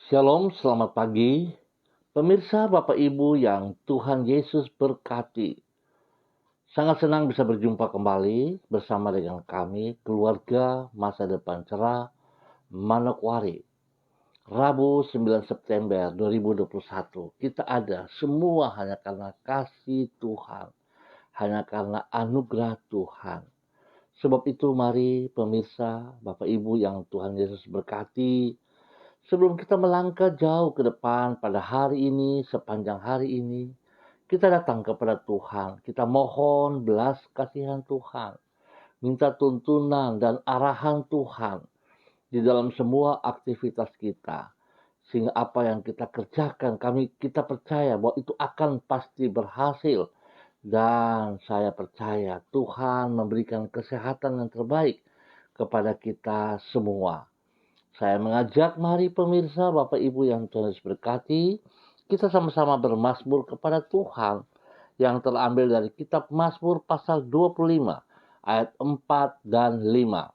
Shalom, selamat pagi. Pemirsa Bapak Ibu yang Tuhan Yesus berkati. Sangat senang bisa berjumpa kembali bersama dengan kami, keluarga Masa Depan Cerah Manokwari. Rabu 9 September 2021. Kita ada semua hanya karena kasih Tuhan. Hanya karena anugerah Tuhan. Sebab itu mari pemirsa Bapak Ibu yang Tuhan Yesus berkati, sebelum kita melangkah jauh ke depan pada hari ini, sepanjang hari ini, kita datang kepada Tuhan. Kita mohon belas kasihan Tuhan. Minta tuntunan dan arahan Tuhan di dalam semua aktivitas kita. Sehingga apa yang kita kerjakan, kita percaya bahwa itu akan pasti berhasil. Dan saya percaya Tuhan memberikan kesehatan yang terbaik kepada kita semua. Saya mengajak mari pemirsa, Bapak Ibu yang Tuhan Yesus berkati, kita sama-sama bermazmur kepada Tuhan yang terambil dari kitab Mazmur pasal 25 ayat 4 dan 5.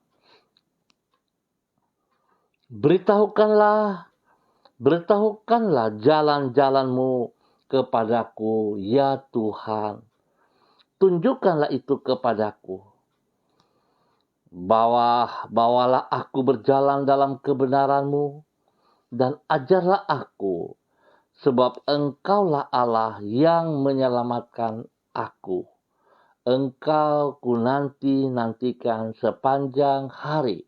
Beritahukanlah jalan-jalanmu kepadaku, ya Tuhan. Tunjukkanlah itu kepadaku. Bawalah aku berjalan dalam kebenaran-Mu dan ajarlah aku, sebab Engkaulah Allah yang menyelamatkan aku. Engkau ku nantikan sepanjang hari.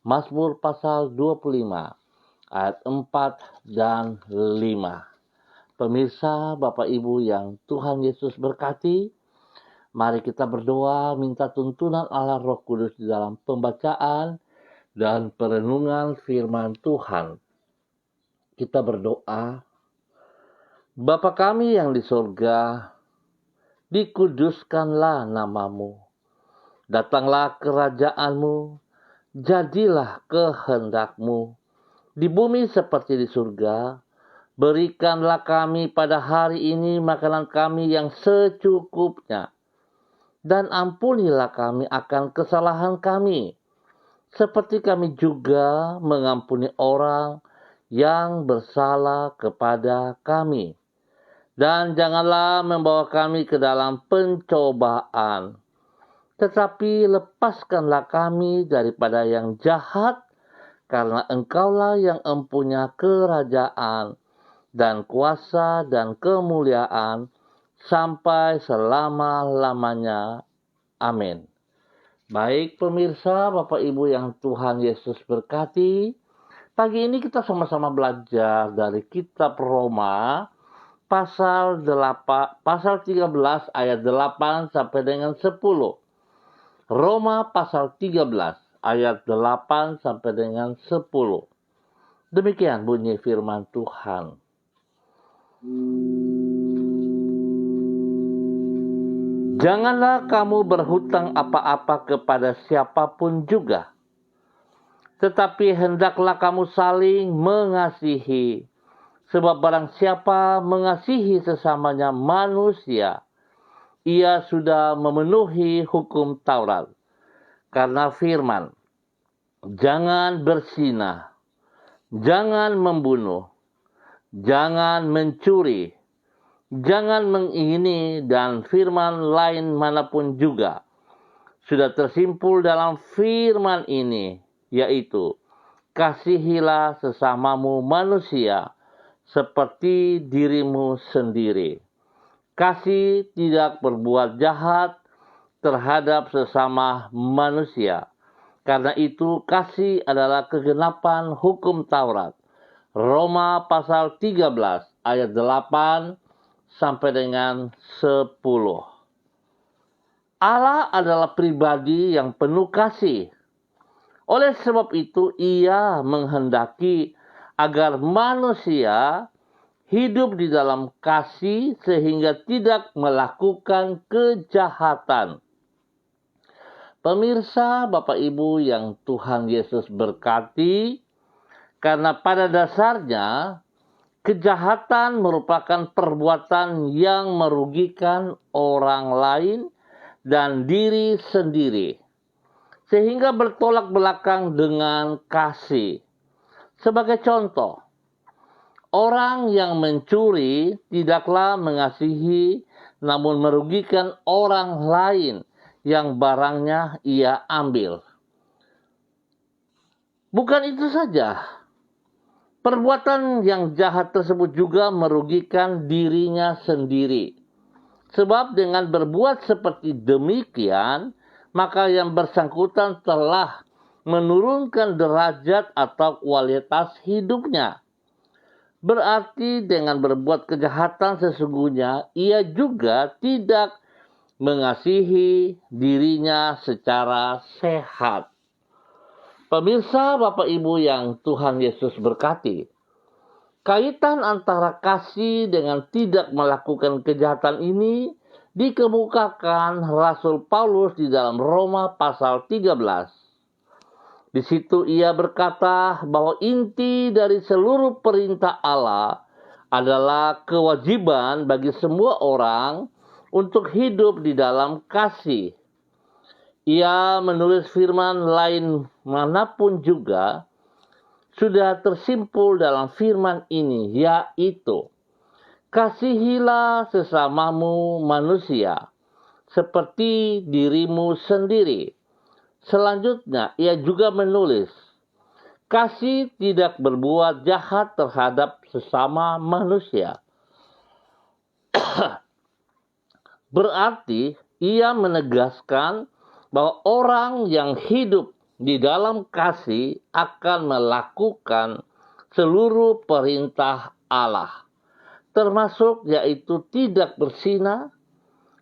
Mazmur pasal 25 ayat 4 dan 5. Pemirsa Bapak Ibu yang Tuhan Yesus berkati, mari kita berdoa minta tuntunan Allah Roh Kudus di dalam pembacaan dan perenungan firman Tuhan. Kita berdoa, Bapa kami yang di surga, dikuduskanlah namamu. Datanglah kerajaanmu, jadilah kehendakmu. Di bumi seperti di surga, berikanlah kami pada hari ini makanan kami yang secukupnya. Dan ampunilah kami akan kesalahan kami, seperti kami juga mengampuni orang yang bersalah kepada kami. Dan janganlah membawa kami ke dalam pencobaan, tetapi lepaskanlah kami daripada yang jahat, karena Engkaulah yang empunya kerajaan dan kuasa dan kemuliaan sampai selama-lamanya. Amin. Baik pemirsa, Bapak Ibu yang Tuhan Yesus berkati, pagi ini kita sama-sama belajar dari kitab Roma pasal 13 ayat 8 sampai dengan 10. Roma pasal 13 ayat 8 sampai dengan 10. Demikian bunyi firman Tuhan. Janganlah kamu berhutang apa-apa kepada siapapun juga, tetapi hendaklah kamu saling mengasihi. Sebab barang siapa mengasihi sesamanya manusia, ia sudah memenuhi hukum Taurat. Karena firman, jangan berzinah, jangan membunuh, jangan mencuri, jangan mengingini, dan firman lain manapun juga sudah tersimpul dalam firman ini, yaitu kasihilah sesamamu manusia seperti dirimu sendiri. Kasih tidak berbuat jahat terhadap sesama manusia. Karena itu kasih adalah kegenapan hukum Taurat. Roma pasal 13 ayat 8 sampai dengan 10. Allah adalah pribadi yang penuh kasih. Oleh sebab itu ia menghendaki agar manusia hidup di dalam kasih sehingga tidak melakukan kejahatan. Pemirsa Bapak Ibu yang Tuhan Yesus berkati, karena pada dasarnya kejahatan merupakan perbuatan yang merugikan orang lain dan diri sendiri, sehingga bertolak belakang dengan kasih. Sebagai contoh, orang yang mencuri tidaklah mengasihi namun merugikan orang lain yang barangnya ia ambil. Bukan itu saja, perbuatan yang jahat tersebut juga merugikan dirinya sendiri. Sebab dengan berbuat seperti demikian, maka yang bersangkutan telah menurunkan derajat atau kualitas hidupnya. Berarti dengan berbuat kejahatan sesungguhnya ia juga tidak mengasihi dirinya secara sehat. Pemirsa, Bapak Ibu yang Tuhan Yesus berkati, kaitan antara kasih dengan tidak melakukan kejahatan ini dikemukakan Rasul Paulus di dalam Roma pasal 13. Di situ ia berkata bahwa inti dari seluruh perintah Allah adalah kewajiban bagi semua orang untuk hidup di dalam kasih. Ia menulis firman lain manapun juga sudah tersimpul dalam firman ini, yaitu kasihilah sesamamu manusia seperti dirimu sendiri. Selanjutnya, ia juga menulis, kasih tidak berbuat jahat terhadap sesama manusia. Berarti, ia menegaskan bahwa orang yang hidup di dalam kasih akan melakukan seluruh perintah Allah, termasuk yaitu tidak berzina,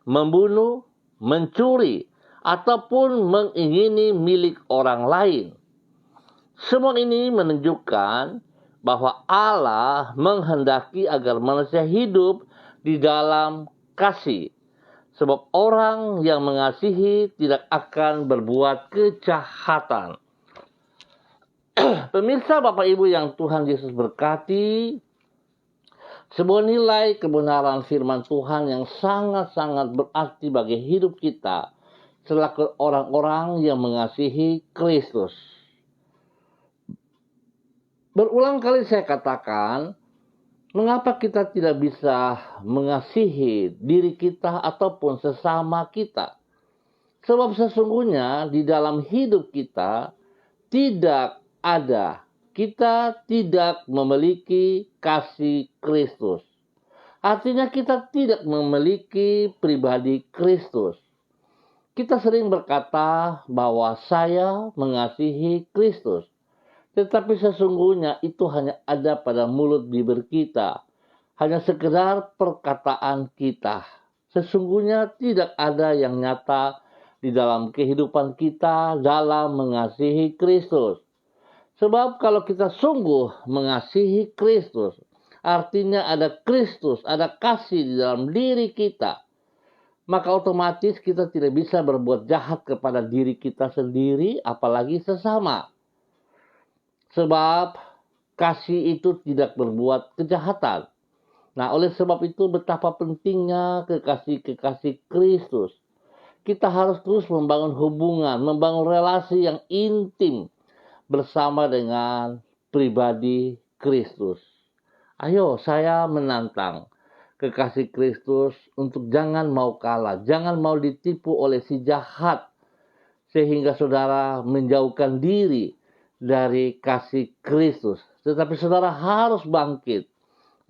membunuh, mencuri, ataupun mengingini milik orang lain. Semua ini menunjukkan bahwa Allah menghendaki agar manusia hidup di dalam kasih. Sebab orang yang mengasihi tidak akan berbuat kejahatan. Pemirsa, Bapak Ibu yang Tuhan Yesus berkati, sebuah nilai kebenaran firman Tuhan yang sangat-sangat berarti bagi hidup kita selaku orang-orang yang mengasihi Kristus. Berulang kali saya katakan, mengapa kita tidak bisa mengasihi diri kita ataupun sesama kita? Sebab sesungguhnya di dalam hidup kita kita tidak memiliki kasih Kristus. Artinya kita tidak memiliki pribadi Kristus. Kita sering berkata bahwa saya mengasihi Kristus. Tetapi sesungguhnya itu hanya ada pada mulut bibir kita. Hanya sekedar perkataan kita. Sesungguhnya tidak ada yang nyata di dalam kehidupan kita dalam mengasihi Kristus. Sebab kalau kita sungguh mengasihi Kristus, artinya ada Kristus, ada kasih di dalam diri kita. Maka otomatis kita tidak bisa berbuat jahat kepada diri kita sendiri, apalagi sesama. Sebab kasih itu tidak berbuat kejahatan. Nah, oleh sebab itu betapa pentingnya kekasih-kekasih Kristus. Kita harus terus membangun hubungan, membangun relasi yang intim bersama dengan pribadi Kristus. Ayo, saya menantang kekasih Kristus untuk jangan mau kalah, jangan mau ditipu oleh si jahat, sehingga saudara menjauhkan diri dari kasih Kristus. Tetapi saudara harus bangkit,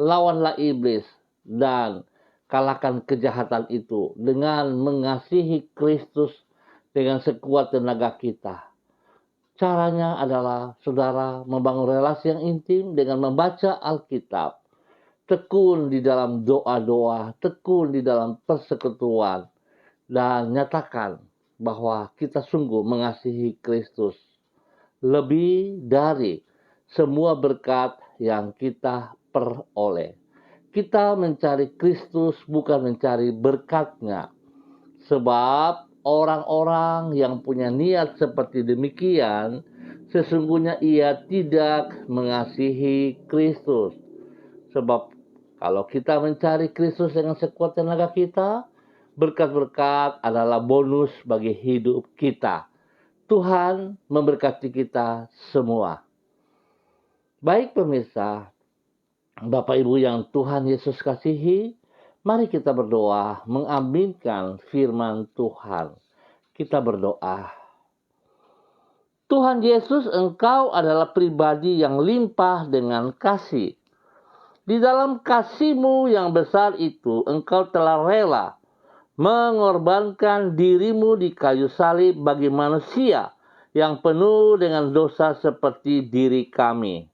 lawanlah iblis, dan kalahkan kejahatan itu dengan mengasihi Kristus dengan sekuat tenaga kita. Caranya adalah saudara membangun relasi yang intim dengan membaca Alkitab. Tekun di dalam doa-doa, tekun di dalam persekutuan, dan nyatakan bahwa kita sungguh mengasihi Kristus lebih dari semua berkat yang kita peroleh. Kita mencari Kristus bukan mencari berkatnya. Sebab orang-orang yang punya niat seperti demikian, sesungguhnya ia tidak mengasihi Kristus. Sebab kalau kita mencari Kristus dengan sekuat tenaga kita, berkat-berkat adalah bonus bagi hidup kita. Tuhan memberkati kita semua. Baik pemirsa, Bapak Ibu yang Tuhan Yesus kasihi, mari kita berdoa mengaminkan firman Tuhan. Kita berdoa. Tuhan Yesus, Engkau adalah pribadi yang limpah dengan kasih. Di dalam kasih-Mu yang besar itu, Engkau telah rela mengorbankan diri-Mu di kayu salib bagi manusia yang penuh dengan dosa seperti diri kami.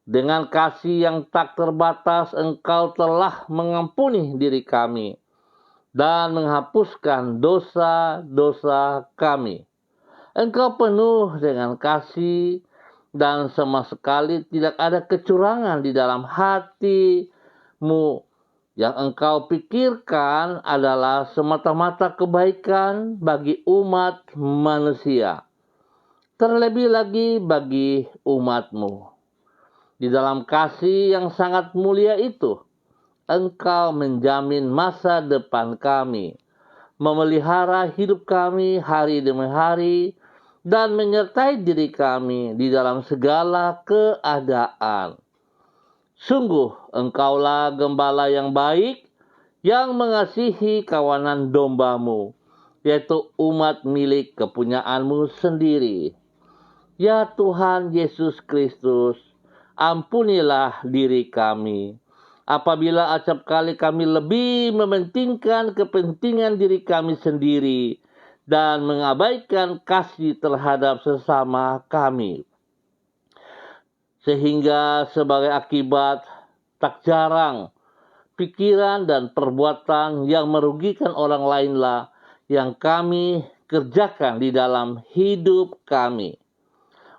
Dengan kasih yang tak terbatas, Engkau telah mengampuni diri kami dan menghapuskan dosa-dosa kami. Engkau penuh dengan kasih dan sama sekali tidak ada kecurangan di dalam hati-Mu. Yang Engkau pikirkan adalah semata-mata kebaikan bagi umat manusia. Terlebih lagi bagi umat-Mu. Di dalam kasih yang sangat mulia itu, Engkau menjamin masa depan kami, memelihara hidup kami hari demi hari, dan menyertai diri kami di dalam segala keadaan. Sungguh, Engkaulah gembala yang baik, yang mengasihi kawanan domba-Mu, yaitu umat milik kepunyaan-Mu sendiri. Ya Tuhan Yesus Kristus, ampunilah diri kami. Apabila acap kali kami lebih mementingkan kepentingan diri kami sendiri dan mengabaikan kasih terhadap sesama kami. Sehingga sebagai akibat tak jarang pikiran dan perbuatan yang merugikan orang lainlah yang kami kerjakan di dalam hidup kami.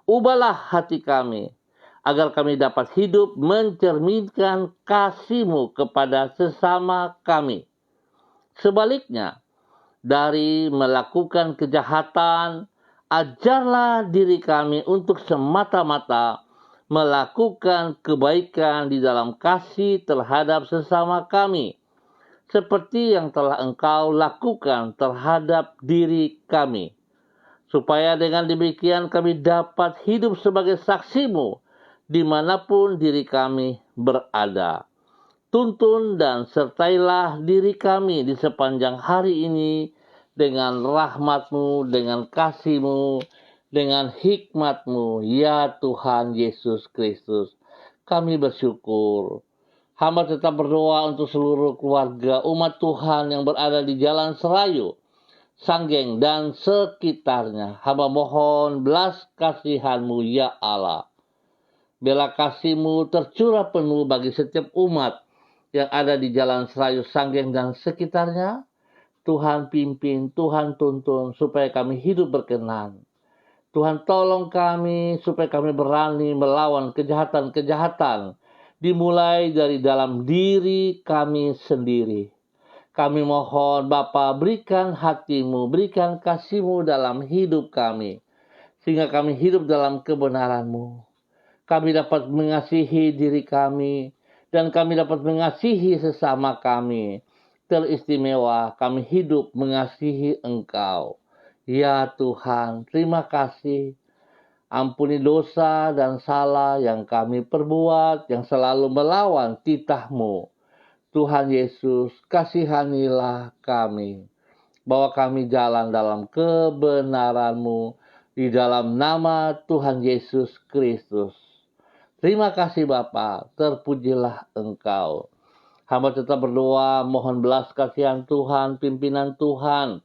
Ubahlah hati kami, agar kami dapat hidup mencerminkan kasih-Mu kepada sesama kami. Sebaliknya, dari melakukan kejahatan, ajarlah diri kami untuk semata-mata melakukan kebaikan di dalam kasih terhadap sesama kami, seperti yang telah Engkau lakukan terhadap diri kami. Supaya dengan demikian kami dapat hidup sebagai saksi-Mu dimanapun diri kami berada. Tuntun dan sertailah diri kami di sepanjang hari ini dengan rahmat-Mu, dengan kasih-Mu, dengan hikmat-Mu, ya Tuhan Yesus Kristus. Kami bersyukur. Hamba tetap berdoa untuk seluruh keluarga umat Tuhan yang berada di Jalan Serayu, Sanggeng, dan sekitarnya. Hamba mohon belas kasihan-Mu, ya Allah. Bela kasih-Mu tercurah penuh bagi setiap umat yang ada di Jalan Serayu, Sanggeng, dan sekitarnya. Tuhan pimpin, Tuhan tuntun supaya kami hidup berkenan. Tuhan tolong kami supaya kami berani melawan kejahatan-kejahatan, dimulai dari dalam diri kami sendiri. Kami mohon Bapa, berikan hati-Mu, berikan kasih-Mu dalam hidup kami, sehingga kami hidup dalam kebenaran-Mu. Kami dapat mengasihi diri kami, dan kami dapat mengasihi sesama kami. Teristimewa kami hidup mengasihi Engkau. Ya Tuhan, terima kasih. Ampuni dosa dan salah yang kami perbuat, yang selalu melawan titah-Mu. Tuhan Yesus, kasihanilah kami. Bawa kami jalan dalam kebenaran-Mu, di dalam nama Tuhan Yesus Kristus. Terima kasih Bapa, terpujilah Engkau. Hamba tetap berdoa, mohon belas kasihan Tuhan, pimpinan Tuhan,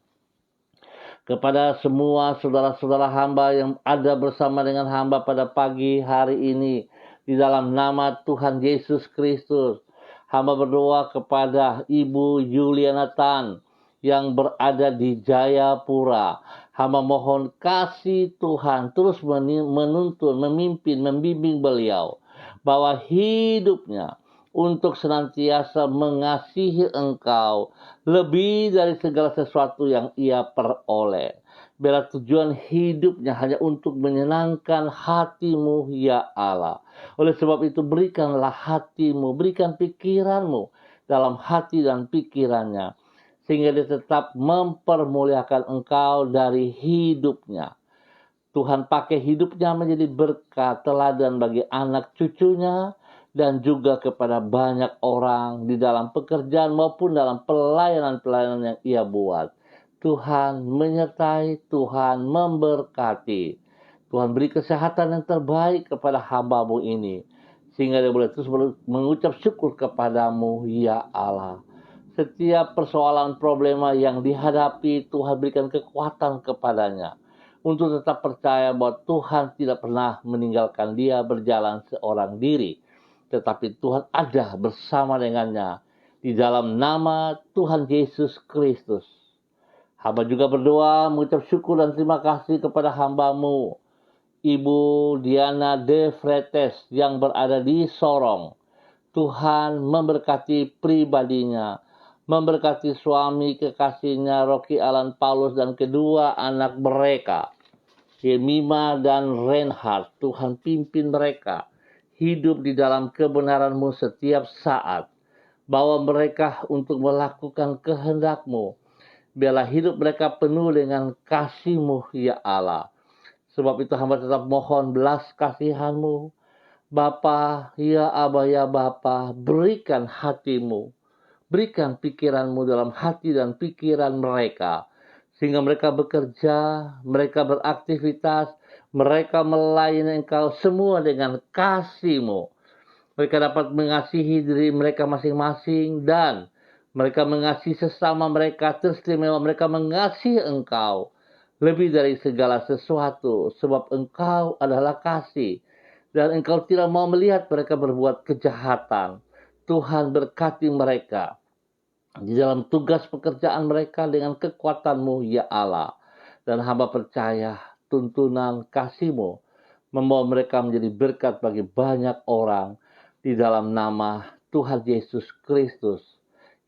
kepada semua saudara-saudara hamba yang ada bersama dengan hamba pada pagi hari ini. Di dalam nama Tuhan Yesus Kristus, hamba berdoa kepada Ibu Yuliana Tan yang berada di Jayapura. Hamba mohon kasih Tuhan terus menuntun, memimpin, membimbing beliau, bahwa hidupnya untuk senantiasa mengasihi Engkau lebih dari segala sesuatu yang ia peroleh. Biarlah tujuan hidupnya hanya untuk menyenangkan hati-Mu, ya Allah. Oleh sebab itu berikanlah hati-Mu, berikan pikiran-Mu dalam hati dan pikirannya, sehingga dia tetap mempermuliakan Engkau dari hidupnya. Tuhan pakai hidupnya menjadi berkat teladan bagi anak cucunya, dan juga kepada banyak orang di dalam pekerjaan maupun dalam pelayanan-pelayanan yang ia buat. Tuhan menyertai, Tuhan memberkati. Tuhan beri kesehatan yang terbaik kepada hamba-Mu ini, sehingga dia boleh terus mengucap syukur kepadamu, ya Allah. Setiap persoalan problema yang dihadapi, Tuhan berikan kekuatan kepadanya untuk tetap percaya bahwa Tuhan tidak pernah meninggalkan dia berjalan seorang diri, tetapi Tuhan ada bersama dengannya di dalam nama Tuhan Yesus Kristus. Hamba juga berdoa mengucap syukur dan terima kasih kepada hamba-Mu, Ibu Diana De Fretes yang berada di Sorong. Tuhan memberkati pribadinya, memberkati suami kekasihnya Rocky Alan Paulus dan kedua anak mereka, Yemima dan Reinhard. Tuhan pimpin mereka hidup di dalam kebenaran-Mu setiap saat. Bawa mereka untuk melakukan kehendak-Mu. Biarlah hidup mereka penuh dengan kasih-Mu, ya Allah. Sebab itu hamba tetap mohon belas kasihan-Mu. Bapa, ya Aba, ya Bapa, berikan hati-Mu. Berikan pikiran-Mu dalam hati dan pikiran mereka. Sehingga mereka bekerja, mereka beraktivitas, mereka melayani Engkau semua dengan kasih-Mu. Mereka dapat mengasihi diri mereka masing-masing dan mereka mengasihi sesama mereka, teristimewa mereka mengasihi Engkau lebih dari segala sesuatu, sebab Engkau adalah kasih dan Engkau tidak mau melihat mereka berbuat kejahatan. Tuhan berkati mereka di dalam tugas pekerjaan mereka dengan kekuatan-Mu, ya Allah. Dan hamba percaya tuntunan kasih-Mu membawa mereka menjadi berkat bagi banyak orang di dalam nama Tuhan Yesus Kristus.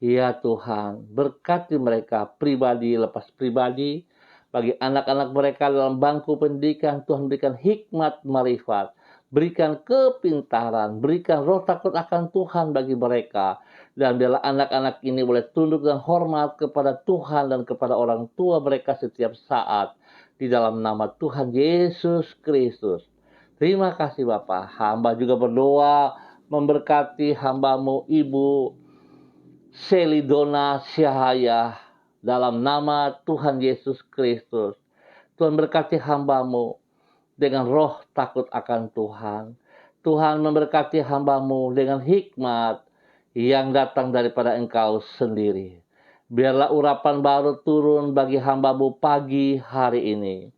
Ya Tuhan, berkati mereka pribadi lepas pribadi, bagi anak-anak mereka dalam bangku pendidikan. Tuhan berikan hikmat marifat, berikan kepintaran, berikan roh takut akan Tuhan bagi mereka. Dan biarlah anak-anak ini boleh tunduk dan hormat kepada Tuhan dan kepada orang tua mereka setiap saat. Di dalam nama Tuhan Yesus Kristus. Terima kasih Bapa. Hamba juga berdoa memberkati hamba-Mu Ibu Selidona Syahaya dalam nama Tuhan Yesus Kristus. Tuhan berkati hamba-Mu dengan roh takut akan Tuhan. Tuhan memberkati hamba-Mu dengan hikmat yang datang daripada Engkau sendiri. Biarlah urapan baru turun bagi hamba-Mu pagi hari ini.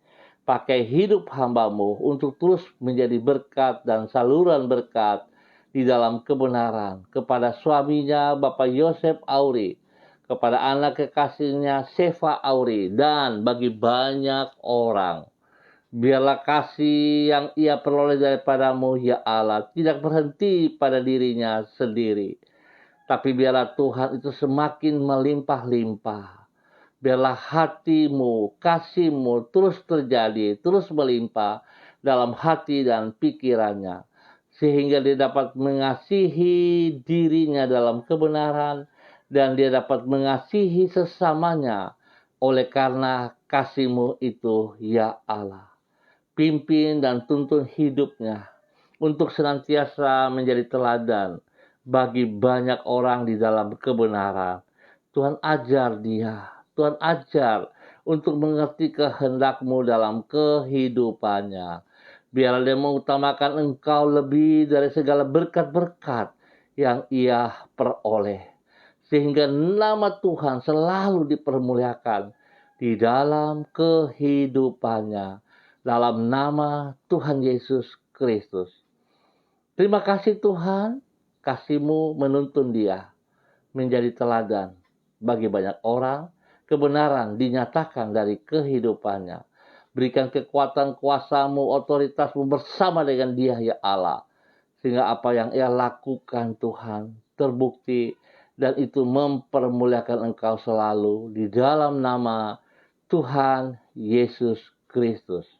Pakai hidup hamba-Mu untuk terus menjadi berkat dan saluran berkat di dalam kebenaran kepada suaminya Bapak Yosef Auri, kepada anak kekasihnya Seva Auri, dan bagi banyak orang. Biarlah kasih yang ia peroleh daripada-Mu, ya Allah, tidak berhenti pada dirinya sendiri, tapi biarlah Tuhan itu semakin melimpah-limpah. Biarlah hati-Mu, kasih-Mu terus terjadi, terus melimpah dalam hati dan pikirannya, sehingga dia dapat mengasihi dirinya dalam kebenaran dan dia dapat mengasihi sesamanya oleh karena kasih-Mu itu, ya Allah. Pimpin dan tuntun hidupnya untuk senantiasa menjadi teladan bagi banyak orang di dalam kebenaran. Tuhan ajar dia, Tuhan ajar untuk mengerti kehendak-Mu dalam kehidupannya. Biarlah dia mengutamakan Engkau lebih dari segala berkat-berkat yang ia peroleh. Sehingga nama Tuhan selalu dipermuliakan di dalam kehidupannya. Dalam nama Tuhan Yesus Kristus. Terima kasih Tuhan, kasih-Mu menuntun dia menjadi teladan bagi banyak orang. Kebenaran dinyatakan dari kehidupannya. Berikan kekuatan kuasa-Mu, otoritas-Mu bersama dengan dia, ya Allah. Sehingga apa yang ia lakukan Tuhan terbukti dan itu mempermuliakan Engkau selalu di dalam nama Tuhan Yesus Kristus.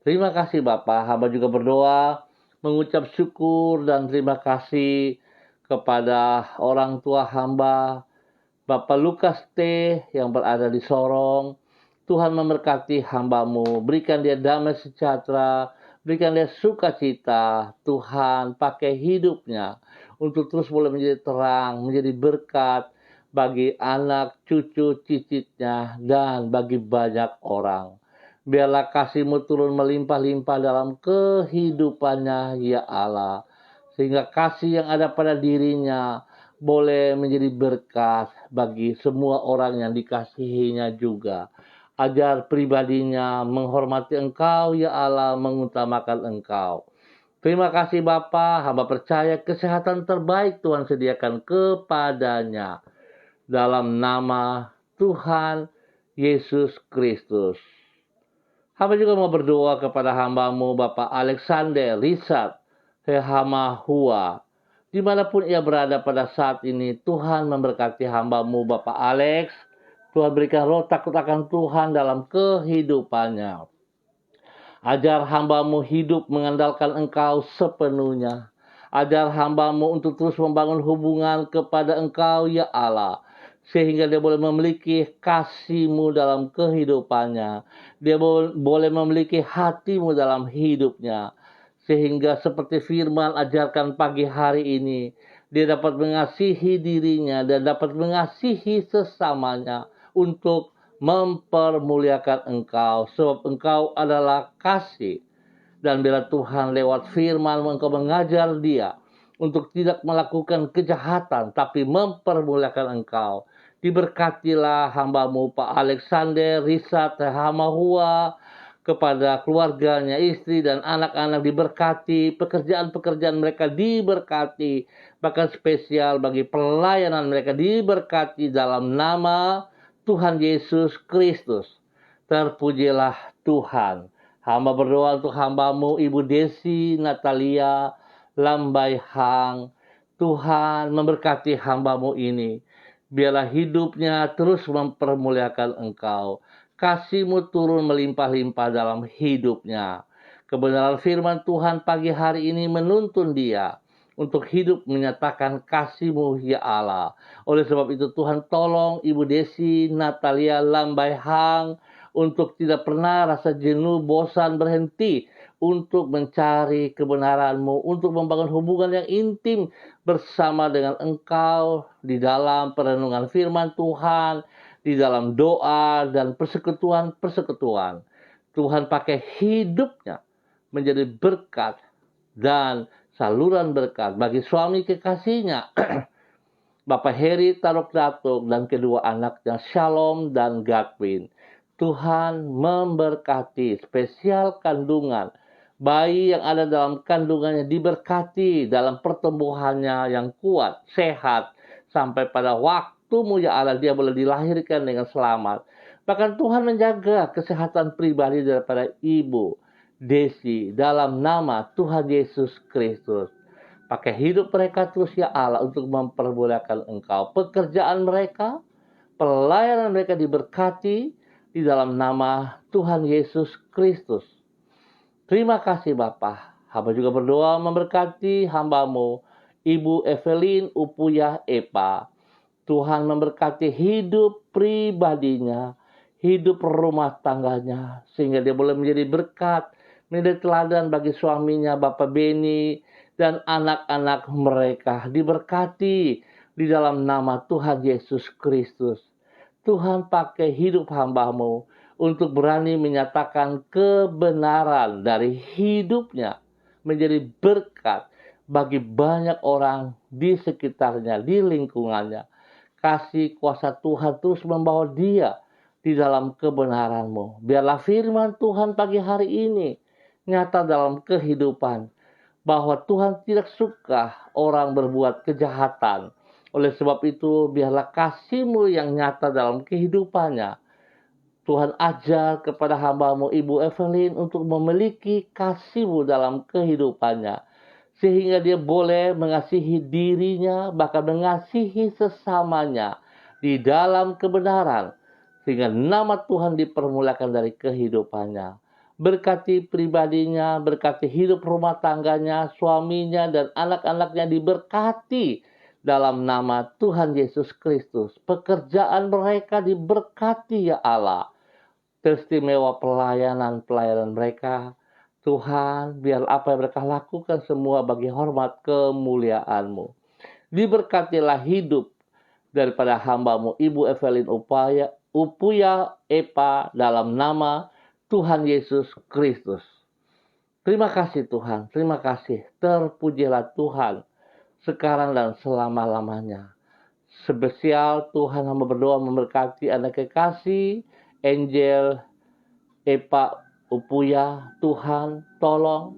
Terima kasih Bapak. Hamba juga berdoa mengucap syukur dan terima kasih kepada orang tua hamba Bapak Lukas T yang berada di Sorong. Tuhan memberkati hamba-Mu, berikan dia damai sejahtera, Berikan dia sukacita. Tuhan, pakai hidupnya untuk terus boleh menjadi terang, menjadi berkat bagi anak, cucu, cicitnya, dan bagi banyak orang. Biarlah kasih-Mu turun melimpah-limpah dalam kehidupannya, ya Allah. Sehingga kasih yang ada pada dirinya boleh menjadi berkat bagi semua orang yang dikasihinya juga. Ajar pribadinya menghormati Engkau, ya Allah, mengutamakan Engkau. Terima kasih Bapa, hamba percaya kesehatan terbaik Tuhan sediakan kepadanya. Dalam nama Tuhan Yesus Kristus. Hamba juga mau berdoa kepada hamba-Mu Bapak Alexander Richard Hua. Dimanapun ia berada pada saat ini, Tuhan memberkati hamba-Mu Bapak Alex. Tuhan berikan roh takut akan Tuhan dalam kehidupannya. Ajar hamba-Mu hidup mengandalkan Engkau sepenuhnya. Ajar hamba-Mu untuk terus membangun hubungan kepada Engkau, ya Allah. Sehingga dia boleh memiliki kasih-Mu dalam kehidupannya. Dia boleh memiliki hati-Mu dalam hidupnya. Sehingga seperti firman ajarkan pagi hari ini, dia dapat mengasihi dirinya dan dapat mengasihi sesamanya untuk mempermuliakan Engkau. Sebab Engkau adalah kasih. Dan bila Tuhan lewat firman Engkau mengajar dia untuk tidak melakukan kejahatan, tapi mempermuliakan Engkau. Diberkatilah hamba-Mu Pak Alexander Richard Hamahua, kepada keluarganya, istri dan anak-anak diberkati, pekerjaan-pekerjaan mereka diberkati, bahkan spesial bagi pelayanan mereka diberkati dalam nama Tuhan Yesus Kristus. Terpujilah Tuhan. Hamba berdoa untuk hamba-Mu Ibu Desi Natalia Lambai Hang. Tuhan memberkati hamba-Mu ini. Biarlah hidupnya terus mempermuliakan Engkau. Kasih-Mu turun melimpah-limpah dalam hidupnya. Kebenaran firman Tuhan pagi hari ini menuntun dia untuk hidup menyatakan kasih-Mu, ya Allah. Oleh sebab itu Tuhan tolong Ibu Desi Natalia Lambai Hang untuk tidak pernah rasa jenuh, bosan, berhenti untuk mencari kebenaran-Mu, untuk membangun hubungan yang intim bersama dengan Engkau di dalam perenungan firman Tuhan, di dalam doa dan persekutuan. Tuhan pakai hidupnya menjadi berkat dan saluran berkat bagi suami kekasihnya, Bapak Heri Tarok Datuk dan kedua anaknya Shalom dan Godwin. Tuhan memberkati spesial kandungan. Bayi yang ada dalam kandungannya diberkati dalam pertumbuhannya yang kuat, sehat, sampai pada waktu-Mu, ya Allah, dia boleh dilahirkan dengan selamat. Bahkan Tuhan menjaga kesehatan pribadi daripada Ibu Desi dalam nama Tuhan Yesus Kristus. Pakai hidup mereka terus, ya Allah, untuk mempermuliakan Engkau. Pekerjaan mereka, pelayanan mereka diberkati di dalam nama Tuhan Yesus Kristus. Terima kasih Bapa. Hamba juga berdoa memberkati hamba-Mu Ibu Evelyn Upuyah Epa. Tuhan memberkati hidup pribadinya, hidup rumah tangganya, sehingga dia boleh menjadi berkat, menjadi teladan bagi suaminya Bapak Beni dan anak-anak mereka. Diberkati di dalam nama Tuhan Yesus Kristus. Tuhan pakai hidup hamba-Mu untuk berani menyatakan kebenaran dari hidupnya menjadi berkat bagi banyak orang di sekitarnya, di lingkungannya. Kasih kuasa Tuhan terus membawa dia di dalam kebenaran-Mu. Biarlah firman Tuhan pagi hari ini nyata dalam kehidupan, bahwa Tuhan tidak suka orang berbuat kejahatan. Oleh sebab itu, biarlah kasih-Mu yang nyata dalam kehidupannya. Tuhan ajar kepada hamba-Mu Ibu Evelyn untuk memiliki kasih-Mu dalam kehidupannya. Sehingga dia boleh mengasihi dirinya, bahkan mengasihi sesamanya di dalam kebenaran. Sehingga nama Tuhan dipermuliakan dari kehidupannya. Berkati pribadinya, berkati hidup rumah tangganya, suaminya, dan anak-anaknya diberkati dalam nama Tuhan Yesus Kristus. Pekerjaan mereka diberkati, ya Allah. Teristimewa pelayanan mereka, Tuhan, biar apa yang mereka lakukan semua bagi hormat kemuliaan-Mu. Diberkatilah hidup daripada hamba-Mu, Ibu Evelyn Upuya Epa, dalam nama Tuhan Yesus Kristus. Terima kasih Tuhan, terima kasih. Terpujilah Tuhan sekarang dan selama-lamanya. Spesial Tuhan, hamba berdoa memberkati anak kekasih Angel Epa Upuya. Tuhan tolong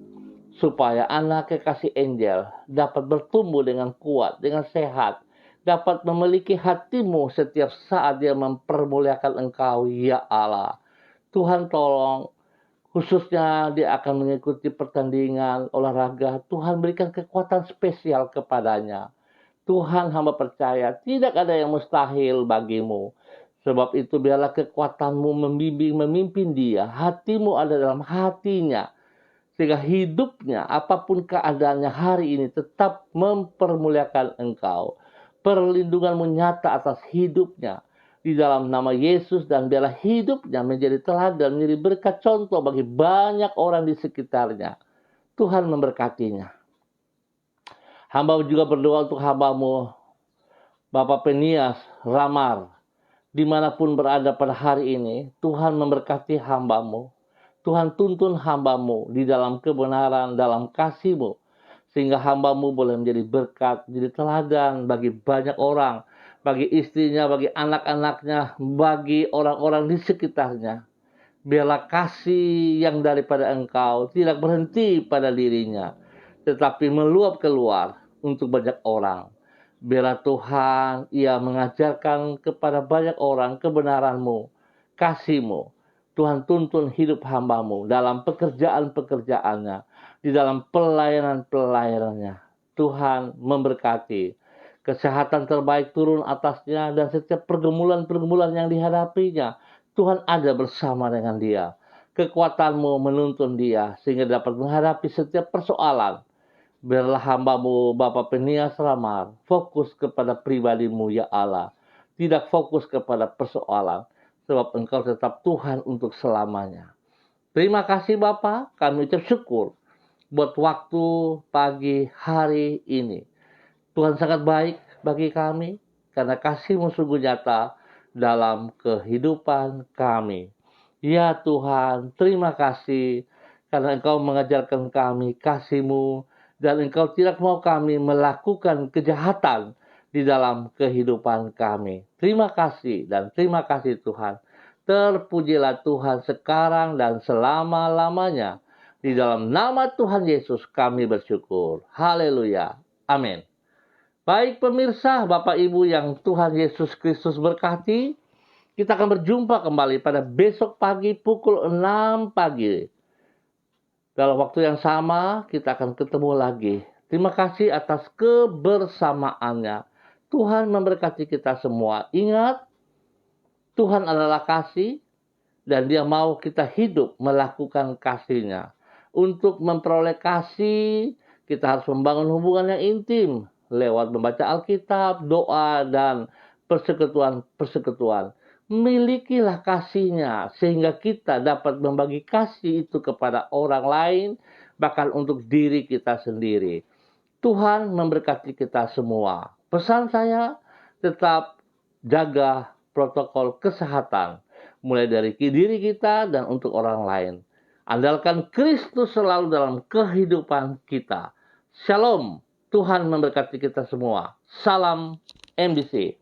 supaya anak kekasih Angel dapat bertumbuh dengan kuat, dengan sehat, dapat memiliki hati-Mu setiap saat dia mempermuliakan Engkau, ya Allah. Tuhan tolong, khususnya dia akan mengikuti pertandingan olahraga. Tuhan berikan kekuatan spesial kepadanya. Tuhan, hamba percaya tidak ada yang mustahil bagi-Mu. Sebab itu biarlah kekuatan-Mu membimbing, memimpin dia. Hati-Mu ada dalam hatinya. Sehingga hidupnya, apapun keadaannya hari ini, tetap mempermuliakan Engkau. Perlindungan-Mu nyata atas hidupnya. Di dalam nama Yesus, dan biarlah hidupnya menjadi teladan, menjadi berkat contoh bagi banyak orang di sekitarnya. Tuhan memberkatinya. Hamba juga berdoa untuk hamba-Mu, Bapak Penias Ramar, dimanapun berada pada hari ini. Tuhan memberkati hamba-Mu. Tuhan tuntun hamba-Mu di dalam kebenaran, dalam kasih-Mu, sehingga hamba-Mu boleh menjadi berkat, menjadi teladan bagi banyak orang, bagi istrinya, bagi anak-anaknya, bagi orang-orang di sekitarnya. Biarlah kasih yang daripada Engkau tidak berhenti pada dirinya, tetapi meluap keluar untuk banyak orang. Biarlah Tuhan, Ia mengajarkan kepada banyak orang kebenaran-Mu, kasih-Mu. Tuhan tuntun hidup hamba-Mu dalam pekerjaan-pekerjaannya, di dalam pelayanan-pelayanannya. Tuhan memberkati. Kesehatan terbaik turun atasnya, dan setiap pergumulan-pergumulan yang dihadapinya, Tuhan ada bersama dengan dia. Kekuatan-Mu menuntun dia sehingga dapat menghadapi setiap persoalan. Biarlah hamba-Mu Bapak Penias Ramar fokus kepada pribadi-Mu, ya Allah. Tidak fokus kepada persoalan, sebab Engkau tetap Tuhan untuk selamanya. Terima kasih Bapak, kami ucap syukur buat waktu pagi hari ini. Tuhan sangat baik bagi kami, karena kasih-Mu sungguh nyata dalam kehidupan kami. Ya Tuhan, terima kasih karena Engkau mengajarkan kami kasih-Mu, dan Engkau tidak mau kami melakukan kejahatan di dalam kehidupan kami. Terima kasih dan terima kasih Tuhan. Terpujilah Tuhan sekarang dan selama-lamanya. Di dalam nama Tuhan Yesus kami bersyukur. Haleluya. Amin. Baik pemirsa, Bapak Ibu yang Tuhan Yesus Kristus berkati, kita akan berjumpa kembali pada besok pagi pukul 6 pagi. Dalam waktu yang sama, kita akan ketemu lagi. Terima kasih atas kebersamaannya. Tuhan memberkati kita semua. Ingat, Tuhan adalah kasih, dan Dia mau kita hidup melakukan kasih-Nya. Untuk memperoleh kasih, kita harus membangun hubungan yang intim lewat membaca Alkitab, doa, dan persekutuan. Milikilah kasih-Nya sehingga kita dapat membagi kasih itu kepada orang lain, bahkan untuk diri kita sendiri. Tuhan memberkati kita semua. Pesan saya, tetap jaga protokol kesehatan, mulai dari diri kita dan untuk orang lain. Andalkan Kristus selalu dalam kehidupan kita. Shalom. Tuhan memberkati kita semua. Salam MBC.